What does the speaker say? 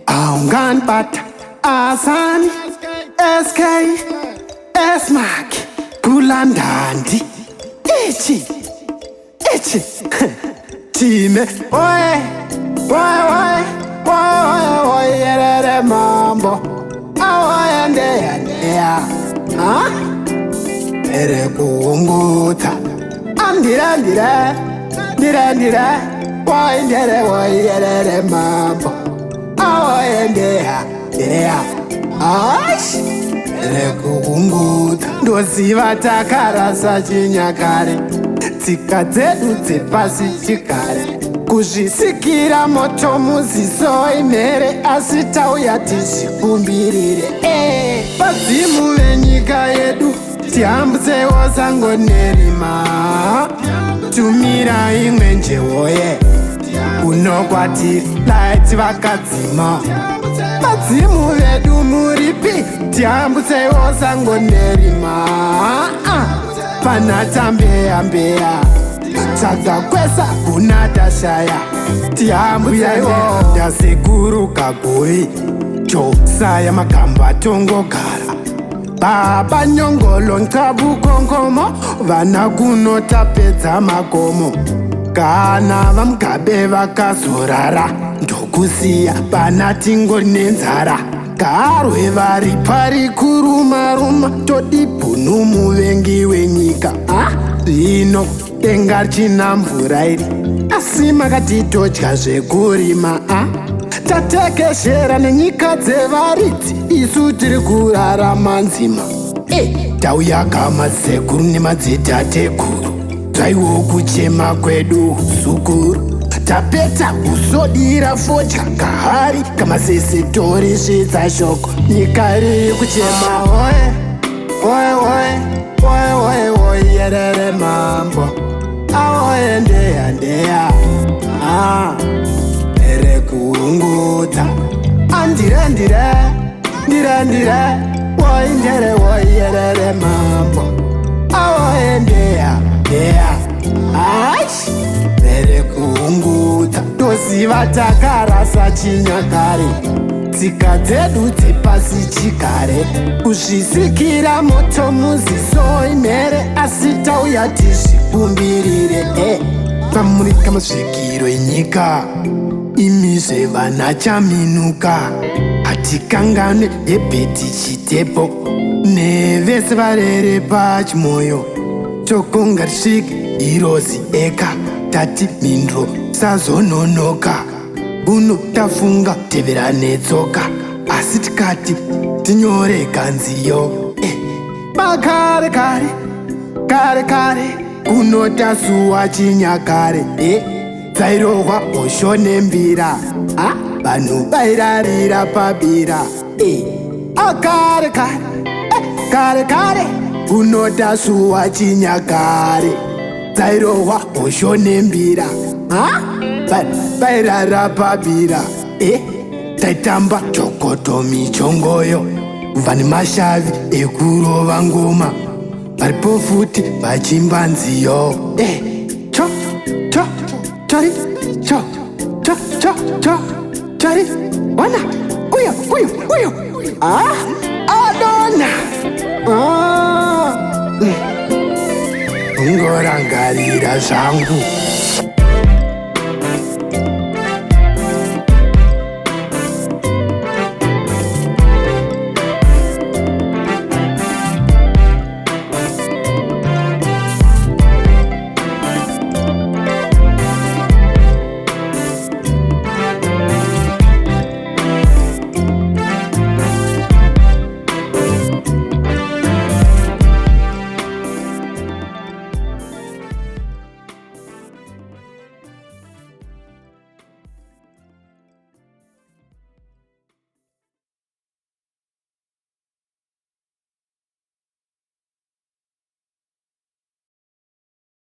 Aungan bat Asani SK Esmaq Kulandandi Ichi Chime Oye Yerere mambo Awa Ere kuunguta Andira Oye Yerere mambo Rekukumbuta ndoziva takarasa chinyakare tsika dzedu dzepasi chigare kuzvisikira moto muziso imhere asi tauya tizvikumbirire vadzimu venyika yedu tihambutsewo sango nerima tumira imwe njewoye unokwatiri laiti vakadzima vadzimu vedu muripi tihambutsewo sango nerima pana tambeyambeya takakwesa kuna tashaya tihambutsewo dasekuru kagoi tosaya makamba tongogara baba nyongolo nkabukonkomo vana kunotapedza makomo kana vamugabe vakazorara ndokusiya vana tingori nenzara garwe vari pari kurumaruma todibhunu muvengi wenyika zvino denga richina mvura iri asi makati todya zvekurima tatekeshera nenyika dzevaridzi isu tiri kurarama nzima tauya kamadzekuru nemadzitateguru zvaiwo kuchema kwedu zukuru tapeta usodira fodya kahari kamasesetori zvedzashoko nyika iri kuchema oye yerere mambo aoye ndeya ere kuunguta ndira woindere woyerere mambo aoye ndeya ere kuunguta toziva takarasa chinyakare tsika dzedu dzepasi chigare kuzvisikira moto muziso imhere asi tauya tizvikumbirire pamuri kamasvikiro enyika imizve vana chaminuka hatikangane yebheti chitepo nevese varere pachimoyo chokonga risvike irozi eka tati mindro sazononoka buno tafunga tevera netsoka asi tikati tinyore ganziyo kare kunotasuwa chinyakare dzairohwa hosho nembira vanhu vairarira pabira kare kunotasuwa chinyakare dzairohwa hosho nembira vairara pabira taitamba chokoto michongoyo kubva nemashavi ekurova ngoma varipo futi vachimba nziyo chari wana uyo adona ungorangarira zvangu